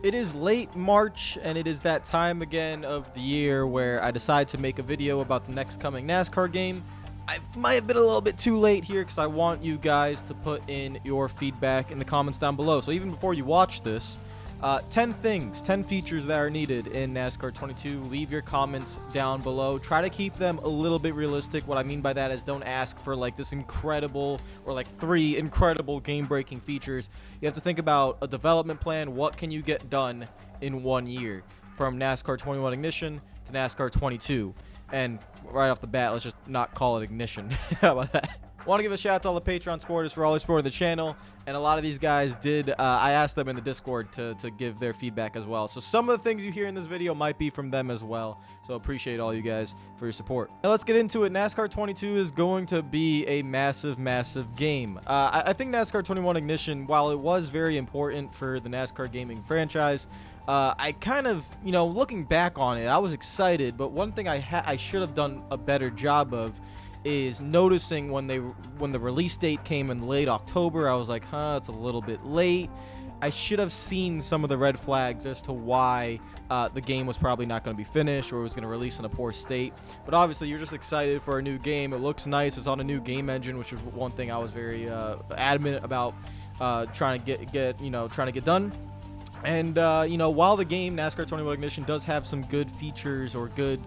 It is late March, and it is that time again of the year where I decide to make a video about the next coming NASCAR game. I might have been a little bit too late here because I want you guys to put in your feedback in the comments down below. So even before you watch this, 10 features that are needed in NASCAR 22. Leave your comments down below. Try to keep them a little bit realistic. What I mean by that is don't ask for like this incredible or like 3 incredible game-breaking features. You have to think about a development plan. What can you get done in 1 year from NASCAR 21 Ignition to NASCAR 22? And right off the bat, let's just not call it Ignition. How about that? Want to give a shout out to all the Patreon supporters for always supporting the channel, and a lot of these guys did. I asked them in the Discord to give their feedback as well. So some of the things you hear in this video might be from them as well. So appreciate all you guys for your support. Now let's get into it. NASCAR 22 is going to be a massive game. I think NASCAR 21 Ignition, while it was very important for the NASCAR gaming franchise, I kind of, looking back on it, I was excited. But one thing I should have done a better job of is noticing when the release date came in late October. I was like, it's a little bit late. I should have seen some of the red flags as to why the game was probably not going to be finished or was going to release in a poor state. But obviously you're just excited for a new game. It looks nice. It's on a new game engine, which is one thing I was very adamant about trying to get done. And while the game NASCAR 21 Ignition does have some good features or good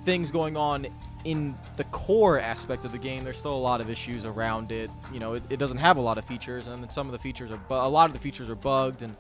things going on in the core aspect of the game, there's still a lot of issues around it. It doesn't have a lot of features, and some of the features are a lot of the features are bugged, and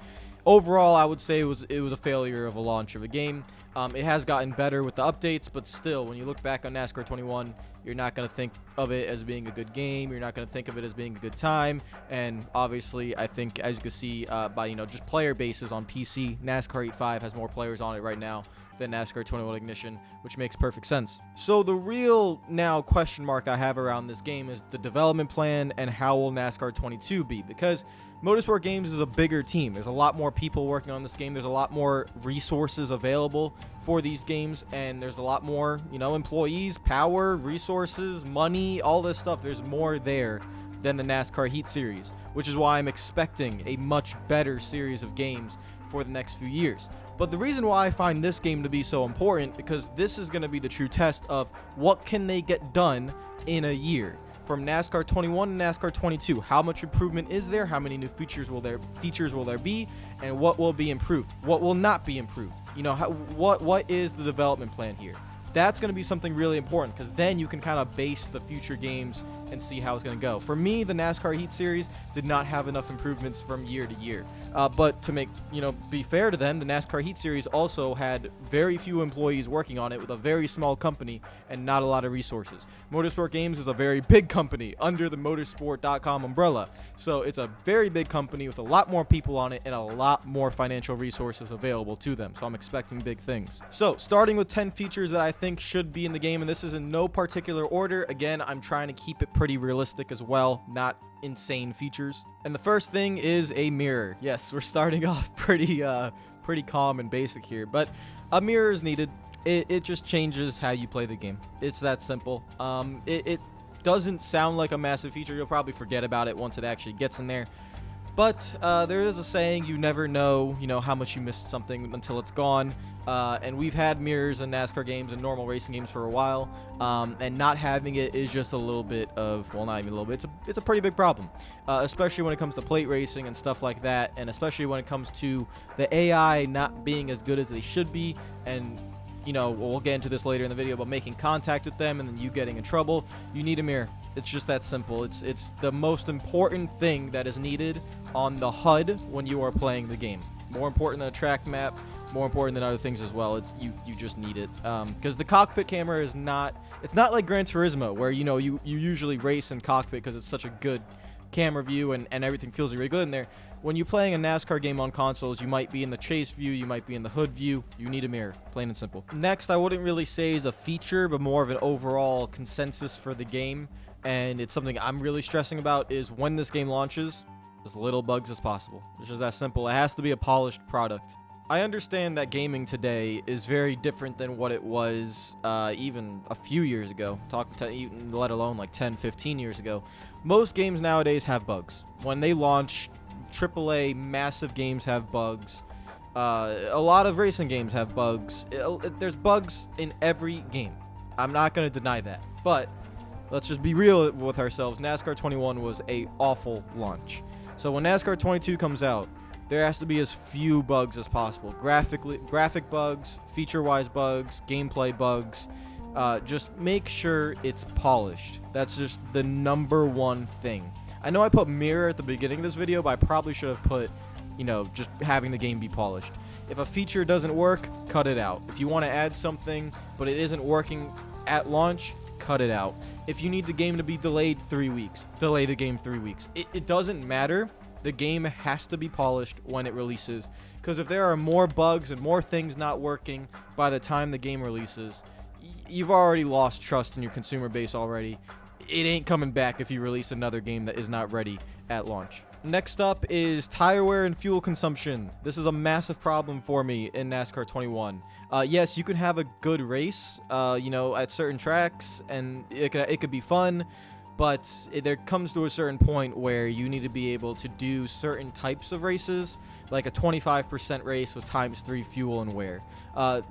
overall I would say it was a failure of a launch of a game. It has gotten better with the updates, but still, when you look back on NASCAR 21, you're not going to think of it as being a good game. You're not going to think of it as being a good time. And obviously, I think, as you can see by just player bases on PC, NASCAR 8.5 has more players on it right now than NASCAR 21 Ignition, which makes perfect sense. So the real now question mark I have around this game is the development plan and how will NASCAR 22 be, because Motorsport Games is a bigger team. There's a lot more people working on this game. There's a lot more resources available for these games, and there's a lot more, employees, power, resources, money, all this stuff. There's more there than the NASCAR Heat series, which is why I'm expecting a much better series of games for the next few years. But the reason why I find this game to be so important, because this is going to be the true test of what can they get done in a year. From NASCAR 21 to NASCAR 22, how much improvement is there? How many new features will there be? And what will be improved? What will not be improved? What is the development plan here? That's going to be something really important, because then you can kind of base the future games and see how it's going to go. For me, the NASCAR Heat series did not have enough improvements from year to year. But to be fair to them, the NASCAR Heat series also had very few employees working on it with a very small company and not a lot of resources. Motorsport Games is a very big company under the motorsport.com umbrella. So it's a very big company with a lot more people on it and a lot more financial resources available to them. So I'm expecting big things. So starting with 10 features that I think should be in the game, and this is in no particular order. Again, I'm trying to keep it pretty realistic as well, not insane features. And the first thing is a mirror. Yes, we're starting off pretty calm and basic here, but a mirror is needed. It just changes how you play the game. It's that simple. It doesn't sound like a massive feature. You'll probably forget about it once it actually gets in there. But there is a saying, you never know, how much you missed something until it's gone. And we've had mirrors in NASCAR games and normal racing games for a while. And not having it is just a little bit of, well, not even a little bit, it's a pretty big problem. Especially when it comes to plate racing and stuff like that. And especially when it comes to the AI not being as good as they should be. And we'll get into this later in the video, but making contact with them and then you getting in trouble, you need a mirror. It's just that simple. It's the most important thing that is needed on the HUD when you are playing the game. More important than a track map, more important than other things as well. You just need it, because the cockpit camera is not. It's not like Gran Turismo where you usually race in cockpit because it's such a good camera view and everything feels really good in there. When you're playing a NASCAR game on consoles, you might be in the chase view, you might be in the hood view. You need a mirror, plain and simple. Next, I wouldn't really say is a feature, but more of an overall consensus for the game, and it's something I'm really stressing about, is when this game launches, as little bugs as possible. It's just that simple. It has to be a polished product. I understand that gaming today is very different than what it was even a few years ago, let alone like 10, 15 years ago. Most games nowadays have bugs. When they launch, AAA massive games have bugs. A lot of racing games have bugs. There's bugs in every game. I'm not going to deny that. But let's just be real with ourselves. NASCAR 21 was a awful launch. So when NASCAR 22 comes out, there has to be as few bugs as possible. Graphic bugs, feature-wise bugs, gameplay bugs. Just make sure it's polished. That's just the #1 thing. I know I put mirror at the beginning of this video, but I probably should have put, just having the game be polished. If a feature doesn't work, cut it out. If you want to add something, but it isn't working at launch, cut it out. If you need the game to be delayed 3 weeks, delay the game 3 weeks. It doesn't matter. The game has to be polished when it releases, because if there are more bugs and more things not working by the time the game releases, you've already lost trust in your consumer base already. It ain't coming back if you release another game that is not ready at launch. Next up is tire wear and fuel consumption. This is a massive problem for me in NASCAR 21. Yes, you can have a good race, at certain tracks, and it could be fun, but there comes to a certain point where you need to be able to do certain types of races, like a 25% race with ×3 fuel and wear.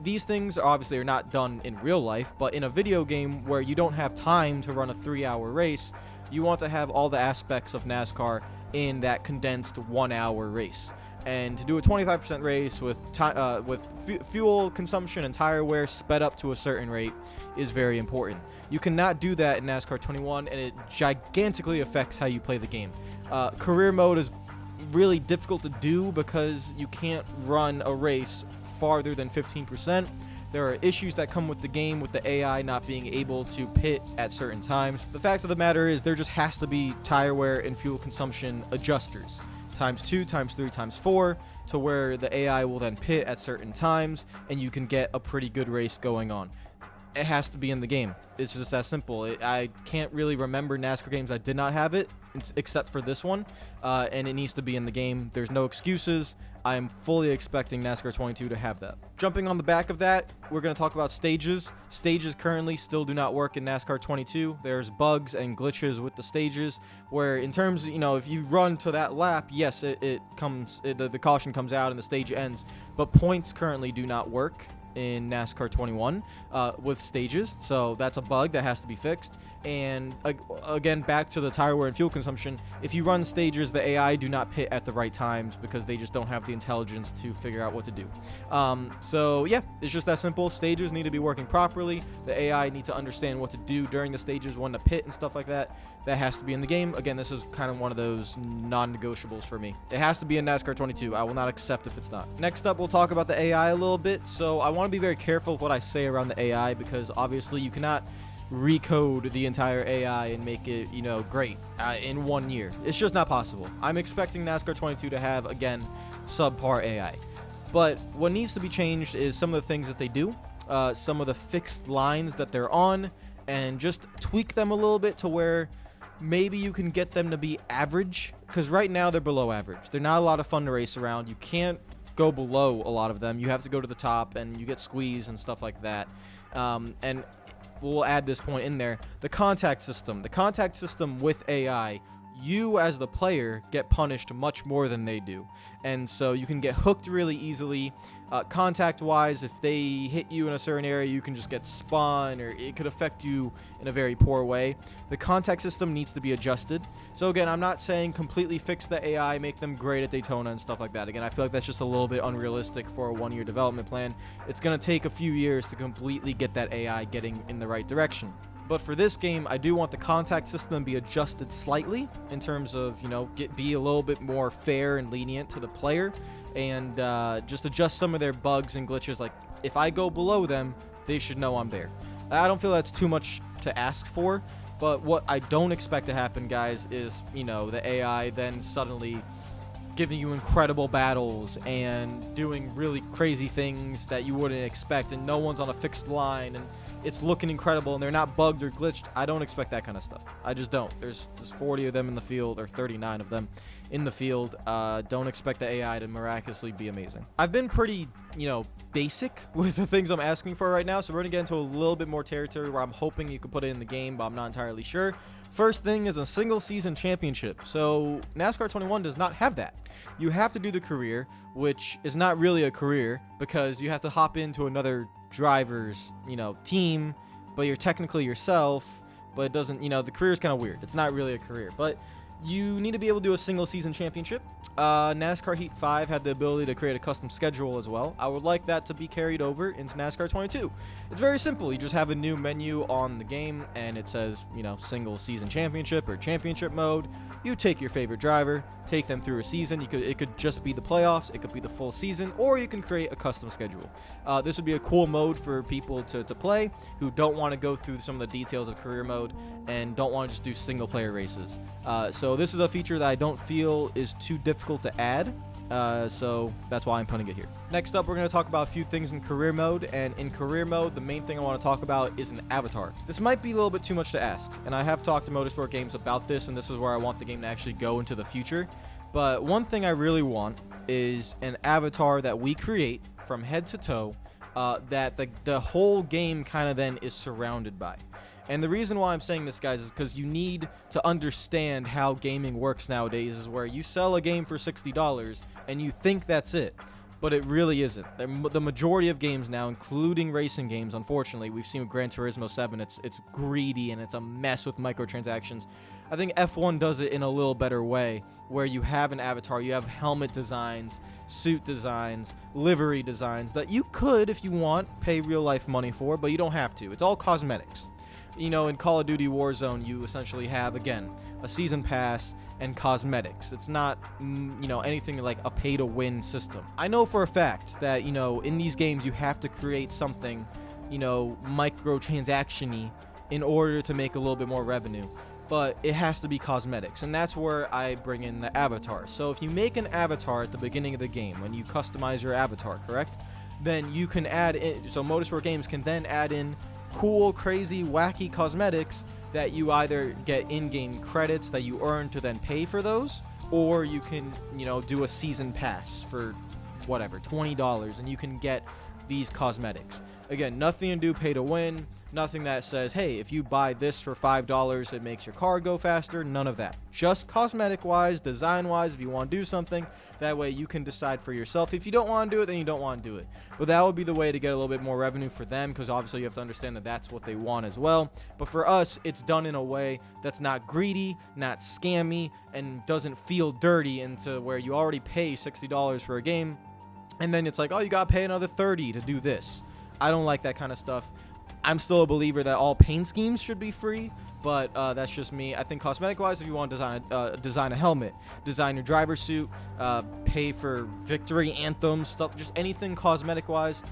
These things obviously are not done in real life, but in a video game where you don't have time to run a 3-hour race, you want to have all the aspects of NASCAR in that condensed 1-hour race. And to do a 25% race with fuel consumption and tire wear sped up to a certain rate is very important. You cannot do that in NASCAR 21, and it gigantically affects how you play the game. Career mode is really difficult to do because you can't run a race farther than 15%. There are issues that come with the game with the AI not being able to pit at certain times. The fact of the matter is there just has to be tire wear and fuel consumption adjusters. ×2, ×3, ×4, to where the AI will then pit at certain times and you can get a pretty good race going on. It has to be in the game. It's just that simple. I can't really remember NASCAR games that did not have it, except for this one, and it needs to be in the game. There's no excuses. I am fully expecting NASCAR 22 to have that. Jumping on the back of that, we're going to talk about stages. Stages currently still do not work in NASCAR 22. There's bugs and glitches with the stages, where in terms, if you run to that lap, yes, the caution comes out and the stage ends, but points currently do not work in NASCAR 21 with stages, so that's a bug that has to be fixed. And again, back to the tire wear and fuel consumption, if you run stages, the AI do not pit at the right times because they just don't have the intelligence to figure out what to do. So yeah, it's just that simple. Stages need to be working properly. The AI need to understand what to do during the stages, when to pit and stuff like that. That has to be in the game. Again, this is kind of one of those non-negotiables for me. It has to be in NASCAR 22. I will not accept if it's not. Next up, we'll talk about the AI a little bit. So I want to be very careful with what I say around the AI, because obviously you cannot recode the entire AI and make it, great in 1 year. It's just not possible. I'm expecting NASCAR 22 to have, again, subpar AI. But what needs to be changed is some of the things that they do, some of the fixed lines that they're on, and just tweak them a little bit to where maybe you can get them to be average, because right now they're below average. They're not a lot of fun to race around. You can't go below a lot of them. You have to go to the top, and you get squeezed and stuff like that. And we'll add this point in there. The contact system with AI, you as the player get punished much more than they do, and so you can get hooked really easily. Contact wise, if they hit you in a certain area, you can just get spun, or it could affect you in a very poor way. The contact system needs to be adjusted. So again, I'm not saying completely fix the AI, make them great at Daytona and stuff like that. Again, I feel like that's just a little bit unrealistic for a 1-year development plan. It's going to take a few years to completely get that AI getting in the right direction. But for this game, I do want the contact system to be adjusted slightly in terms of, be a little bit more fair and lenient to the player, and just adjust some of their bugs and glitches. Like, if I go below them, they should know I'm there. I don't feel that's too much to ask for, but what I don't expect to happen, guys, is, the AI then suddenly giving you incredible battles and doing really crazy things that you wouldn't expect, and no one's on a fixed line, and it's looking incredible, and they're not bugged or glitched. I don't expect that kind of stuff. I just don't. There's 40 of them in the field, or 39 of them in the field. Don't expect the AI to miraculously be amazing. I've been pretty, basic with the things I'm asking for right now, so we're going to get into a little bit more territory where I'm hoping you can put it in the game, but I'm not entirely sure. First thing is a single season championship. So NASCAR 21 does not have that. You have to do the career, which is not really a career because you have to hop into another driver's, team, but you're technically yourself, but it doesn't, the career is kind of weird. It's not really a career, but you need to be able to do a single season championship. NASCAR Heat 5 had the ability to create a custom schedule as well. I would like that to be carried over into NASCAR 22. It's very simple. You just have a new menu on the game and it says, single season championship or championship mode. You take your favorite driver, take them through a season. It could just be the playoffs, it could be the full season, or you can create a custom schedule. This would be a cool mode for people to play who don't want to go through some of the details of career mode and don't want to just do single player races. So this is a feature that I don't feel is too difficult to add. So that's why I'm putting it here. Next up, we're going to talk about a few things in career mode, and in career mode, the main thing I want to talk about is an avatar. This might be a little bit too much to ask, and I have talked to Motorsport Games about this, and this is where I want the game to actually go into the future. But one thing I really want is an avatar that we create from head to toe that the whole game kind of then is surrounded by. And the reason why I'm saying this, guys, is because you need to understand how gaming works nowadays, is where you sell a game for $60 and you think that's it, but it really isn't. The majority of games now, including racing games, unfortunately, we've seen with Gran Turismo 7, it's greedy and it's a mess with microtransactions. I think F1 does it in a little better way, where you have an avatar, you have helmet designs, suit designs, livery designs that you could, if you want, pay real life money for, but you don't have to. It's all cosmetics. In Call of Duty Warzone, you essentially have, again, a season pass and cosmetics. It's not, anything like a pay-to-win system. I know for a fact that, in these games, you have to create something, microtransaction-y in order to make a little bit more revenue. But it has to be cosmetics, and that's where I bring in the avatar. So if you make an avatar at the beginning of the game, when you customize your avatar, correct? Then you can add in, so Motorsport Games can then add in cool, crazy, wacky cosmetics that you either get in-game credits that you earn to then pay for those, or you can, do a season pass for whatever, $20, and you can get these cosmetics. Again, nothing to do pay to win, nothing that says, hey, if you buy this for $5, it makes your car go faster, none of that. Just cosmetic-wise, design-wise, if you want to do something, that way you can decide for yourself. If you don't want to do it, then you don't want to do it. But that would be the way to get a little bit more revenue for them, because obviously you have to understand that that's what they want as well. But for us, it's done in a way that's not greedy, not scammy, and doesn't feel dirty into where you already pay $60 for a game, and then it's like, oh, you gotta pay another $30 to do this. I don't like that kind of stuff. I'm still a believer that all paint schemes should be free, but that's just me. I think cosmetic-wise, if you want to design a helmet, design your driver suit, pay for victory anthems, stuff, just anything cosmetic-wise,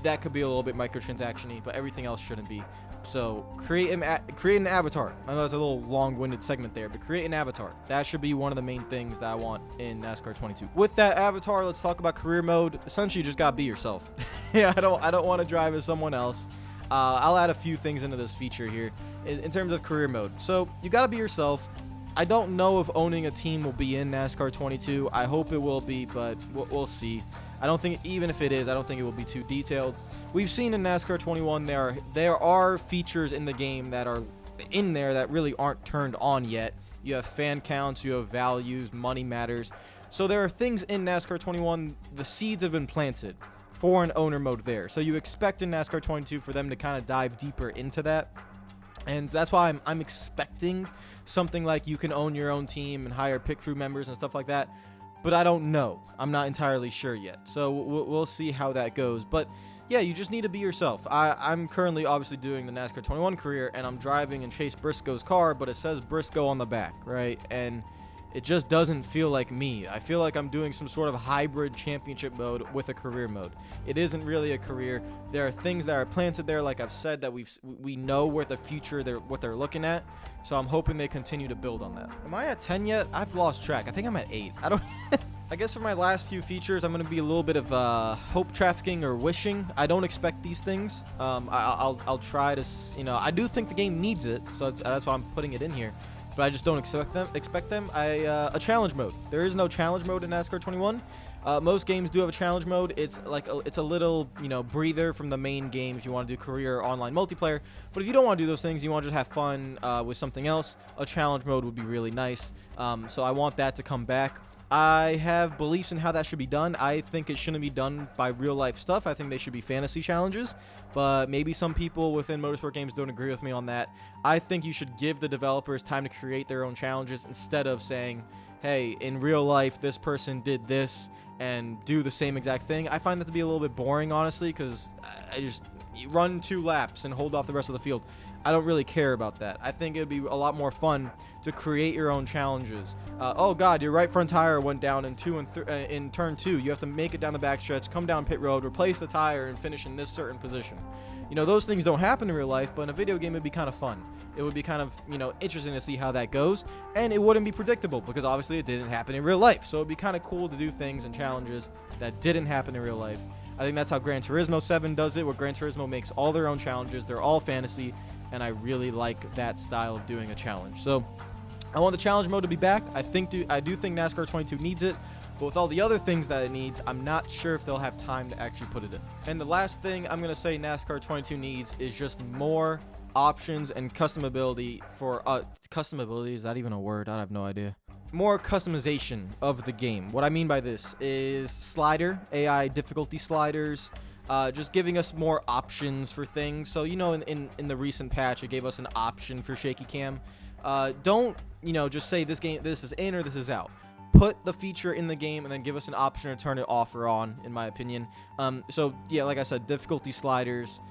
that could be a little bit microtransaction-y, but everything else shouldn't be. So create an avatar. I know that's a little long-winded segment there, but create an avatar. That should be one of the main things that I want in NASCAR 22. With that avatar, let's talk about career mode. Essentially, you just gotta be yourself. Yeah, I don't want to drive as someone else. I'll add a few things into this feature here in terms of career mode. So you gotta be yourself. I don't know if owning a team will be in NASCAR 22. I hope it will be, but we'll see. I don't think, even if it is, I don't think it will be too detailed. We've seen in NASCAR 21 there are features in the game that are in there that really aren't turned on yet. You have fan counts, you have values, money matters. So there are things in NASCAR 21, the seeds have been planted for an owner mode there. So you expect in NASCAR 22 for them to kind of dive deeper into that. And that's why I'm expecting something like you can own your own team and hire pit crew members and stuff like that. But I don't know. I'm not entirely sure yet. So we'll see how that goes. But yeah, you just need to be yourself. I'm currently obviously doing the NASCAR 21 career, and I'm driving in Chase Briscoe's car, but it says Briscoe on the back, right? And it just doesn't feel like me. I feel like I'm doing some sort of hybrid championship mode with a career mode. It isn't really a career. There are things that are planted there, like I've said, that we know where the future, what they're looking at. So I'm hoping they continue to build on that. Am I at 10 yet? I've lost track. I think I'm at 8. I don't... I guess for my last few features, I'm going to be a little bit of hope trafficking or wishing. I don't expect these things. I'll try to, I do think the game needs it, so that's why I'm putting it in here. But I just don't expect them. A challenge mode. There is no challenge mode in NASCAR 21. Most games do have a challenge mode. It's like it's a little, breather from the main game if you want to do career or online multiplayer. But if you don't want to do those things, you want to just have fun with something else, a challenge mode would be really nice. So I want that to come back. I have beliefs in how that should be done. I think it shouldn't be done by real life stuff. I think they should be fantasy challenges, but maybe some people within motorsport games don't agree with me on that. I think you should give the developers time to create their own challenges instead of saying, hey, in real life, this person did this and do the same exact thing. I find that to be a little bit boring, honestly, because I just run 2 laps and hold off the rest of the field. I don't really care about that. I think it'd be a lot more fun to create your own challenges. Oh God, your right front tire went down in turn 2. You have to make it down the backstretch, come down pit road, replace the tire, and finish in this certain position. Those things don't happen in real life, but in a video game, it'd be kind of fun. It would be kind of, interesting to see how that goes, and it wouldn't be predictable because obviously it didn't happen in real life. So it'd be kind of cool to do things and challenges that didn't happen in real life. I think that's how Gran Turismo 7 does it, where Gran Turismo makes all their own challenges. They're all fantasy, and I really like that style of doing a challenge. So I want the challenge mode to be back. I do think NASCAR 22 needs it, but with all the other things that it needs, I'm not sure if they'll have time to actually put it in. And the last thing I'm going to say NASCAR 22 needs is just more options and customability for customability. Is that even a word? I have no idea. More customization of the game. What I mean by this is AI difficulty sliders, just giving us more options for things. So in the recent patch, it gave us an option for shaky cam. Don't just say this is in or this is out. Put the feature in the game and then give us an option to turn it off or on, in my opinion. So yeah, like I said, difficulty sliders.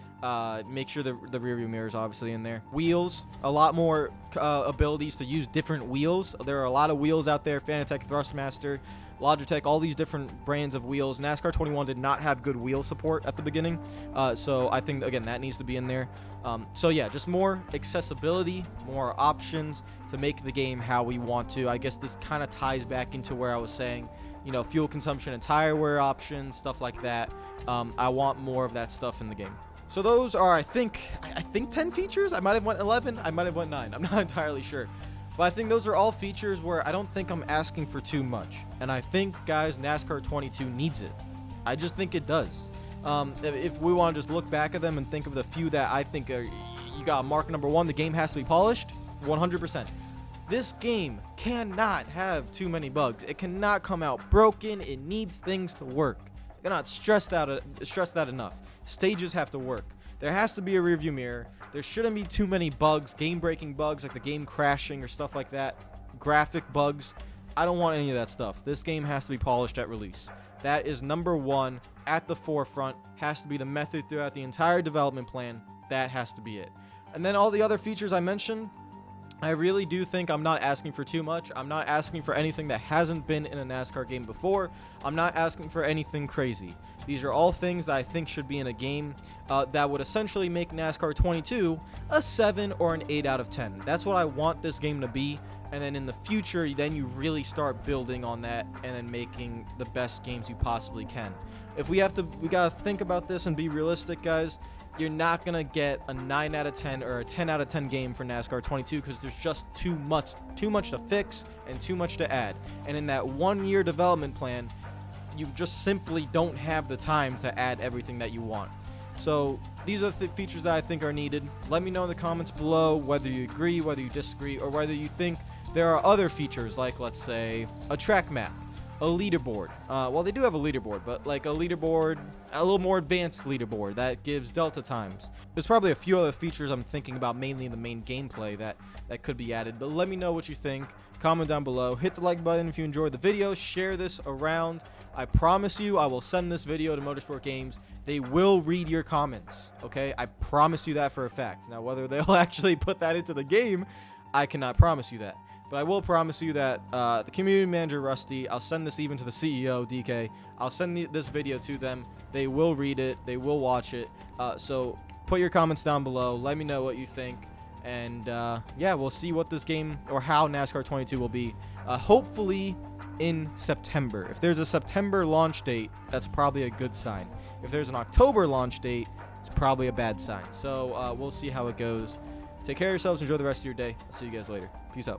Make sure the rear view mirror is obviously in there. Wheels, a lot more abilities to use different wheels. There are a lot of wheels out there. Fanatec, Thrustmaster, Logitech, all these different brands of wheels. NASCAR 21 did not have good wheel support at the beginning, so I think again that needs to be in there. So yeah, just more accessibility, more options to make the game how we want to. I guess this kind of ties back into where I was saying, fuel consumption and tire wear options, stuff like that. I want more of that stuff in the game. So those are, I think 10 features. I might have went 11. I might have went 9. I'm not entirely sure. But I think those are all features where I don't think I'm asking for too much. And I think, guys, NASCAR 22 needs it. I just think it does. If we want to just look back at them and think of the few that I think are, you got mark number 1, the game has to be polished, 100%. This game cannot have too many bugs. It cannot come out broken. It needs things to work. I cannot stress that enough. Stages have to work. There has to be a rearview mirror. There shouldn't be too many bugs, game-breaking bugs like the game crashing or stuff like that. Graphic bugs. I don't want any of that stuff. This game has to be polished at release. That is number 1 at the forefront. Has to be the method throughout the entire development plan. That has to be it. And then all the other features I mentioned, I really do think I'm not asking for too much. I'm not asking for anything that hasn't been in a NASCAR game before. I'm not asking for anything crazy. These are all things that I think should be in a game that would essentially make NASCAR 22 a 7 or an 8 out of 10. That's what I want this game to be. And then in the future, then you really start building on that and then making the best games you possibly can. If we gotta think about this and be realistic, guys. You're not going to get a 9 out of 10 or a 10 out of 10 game for NASCAR 22 because there's just too much to fix and too much to add. And in that 1-year development plan, you just simply don't have the time to add everything that you want. So these are the features that I think are needed. Let me know in the comments below whether you agree, whether you disagree, or whether you think there are other features like, let's say, a track map, a leaderboard. Well, they do have a leaderboard, but like a leaderboard, a little more advanced leaderboard that gives delta times. There's probably a few other features I'm thinking about, mainly in the main gameplay, that could be added. But let me know what you think. Comment down below. Hit the like button if you enjoyed the video. Share this around. I promise you I will send this video to Motorsport Games. They will read your comments, okay? I promise you that for a fact. Now, whether they'll actually put that into the game, I cannot promise you that. But I will promise you that the community manager, Rusty, I'll send this even to the CEO, DK. I'll send this video to them. They will read it. They will watch it. So put your comments down below. Let me know what you think. And yeah, we'll see what this game or how NASCAR 22 will be. Hopefully in September. If there's a September launch date, that's probably a good sign. If there's an October launch date, it's probably a bad sign. So we'll see how it goes. Take care of yourselves. Enjoy the rest of your day. I'll see you guys later. Peace out.